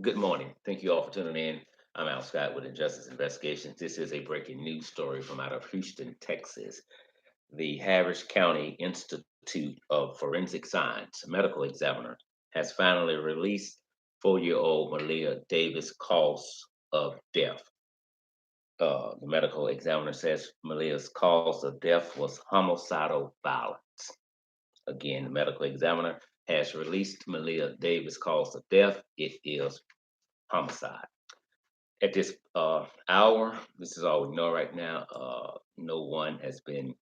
Good morning. Thank you all for tuning in. I'm Al Scott with Injustice Investigations. This is a breaking news story from out of Houston, Texas. The Harris County Institute of Forensic Science medical examiner has finally released 4-year-old Maleah Davis' cause of death. The medical examiner says Maleah's cause of death was homicidal violence. Again, the medical examiner has released Maleah Davis' cause of death. It is homicide. At this hour, this is all we know right now. No one has been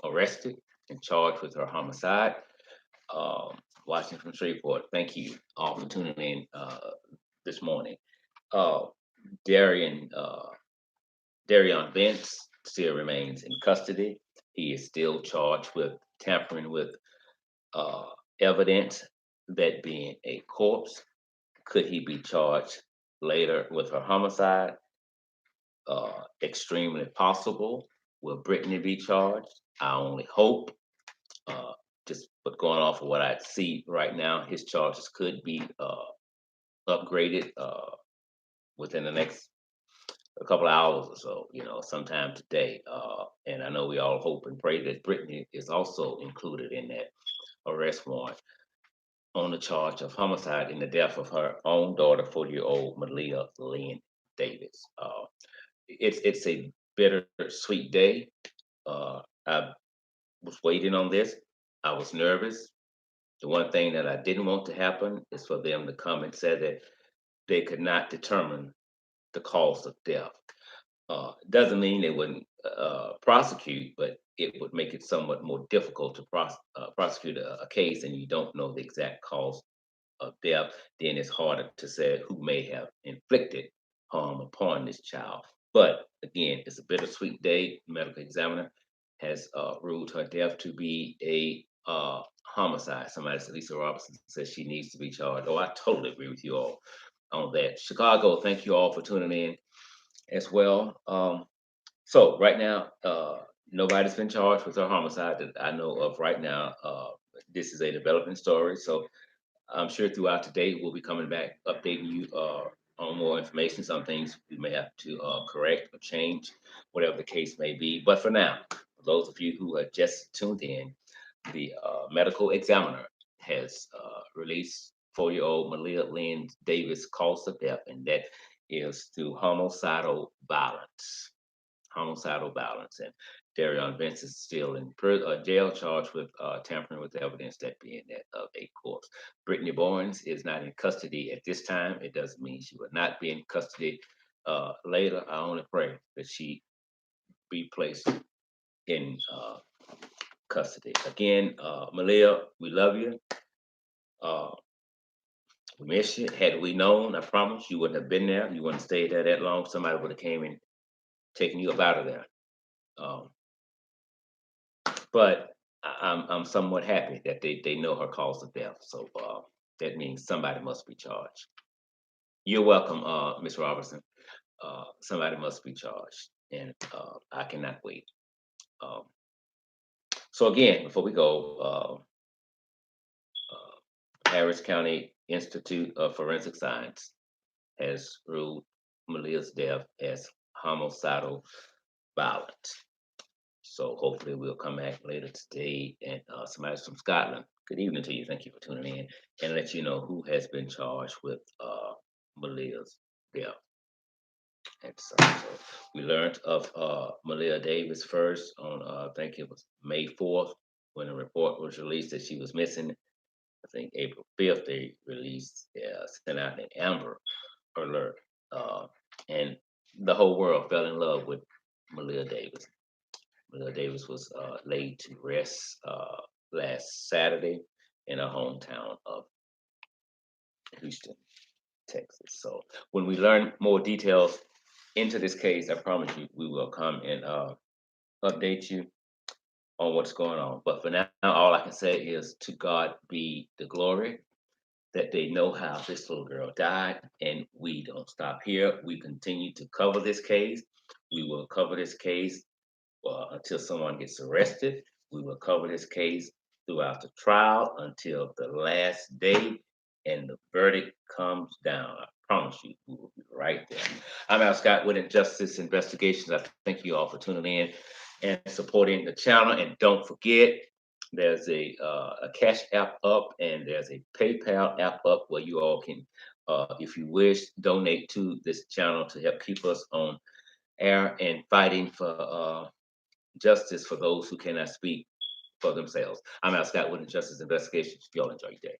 arrested and charged with her homicide. Watching from Shreveport. Thank you all for tuning in this morning. Uh, Darian Darion Vance still remains in custody. He is still charged with tampering with uh, evidence, that being a corpse. Could he be charged later with her homicide? Extremely possible. Will Brittany be charged? I only hope. Uh, just but going off of what I see right now, his charges could be upgraded within the next a couple of hours or so. Sometime today. And I know we all hope and pray that Brittany is also included in that arrest warrant on the charge of homicide in the death of her own daughter, 40-year-old Maleah Lynn Davis. It's a bittersweet day. I was waiting on this. I was nervous. The one thing that I didn't want to happen is for them to come and say that they could not determine the cause of death. Doesn't mean they wouldn't prosecute, but it would make it somewhat more difficult to prosecute a case and you don't know the exact cause of death. Then it's harder to say who may have inflicted harm upon this child. But again, it's a bittersweet day. Medical examiner has ruled her death to be a homicide. Somebody said Lisa Robinson says she needs to be charged. Oh, I totally agree with you all on that. Chicago, thank you all for tuning in as well. So right now, nobody's been charged with her homicide that I know of right now. This is a developing story, so I'm sure throughout today we'll be coming back, updating you on more information. Some things we may have to correct or change, whatever the case may be. But for now, for those of you who have just tuned in, the medical examiner has released 4-year-old Maleah Lynn Davis cause of death, and that is through homicidal violence. Homicidal violence. And Darion Vance is still in jail, charged with tampering with evidence, that being that of a corpse. Brittany Barnes is not in custody at this time. It doesn't mean she will not be in custody later. I only pray that she be placed in custody. Again, Maleah, we love you. Uh, we miss you. Had we known, I promise you wouldn't have been there. You wouldn't have stayed there that long. Somebody would have came and taken you up out of there. Um, but I'm somewhat happy that they know her cause of death. So that means somebody must be charged. You're welcome, Miss Robertson. Somebody must be charged, and I cannot wait. Um, so again, before we go, Harris County Institute of Forensic Science has ruled Maleah's death as homicidal violence. So hopefully we'll come back later today. And somebody's from Scotland. Good evening to you. Thank you for tuning in, and let you know who has been charged with Maleah's death. And so we learned of Maleah Davis first on I think it was May 4th when a report was released that she was missing. I think April 5th they released sent out an Amber Alert, uh, and the whole world fell in love with Maleah Davis. Maleah Davis was laid to rest last Saturday in her hometown of Houston, Texas. So when we learn more details into this case, I promise you we will come and update you on what's going on. But for now, all I can say is to God be the glory that they know how this little girl died, and we don't stop here. We continue to cover this case. We will cover this case until someone gets arrested. We will cover this case throughout the trial until the last day. and the verdict comes down, I promise you, we will be right there. I'm Al Scott with Injustice Investigations. I thank you all for tuning in and supporting the channel. And don't forget, there's a Cash App up and there's a PayPal app up where you all can, if you wish, donate to this channel to help keep us on air and fighting for justice for those who cannot speak for themselves. I'm Al Scott with Injustice Investigations. Y'all enjoy your day.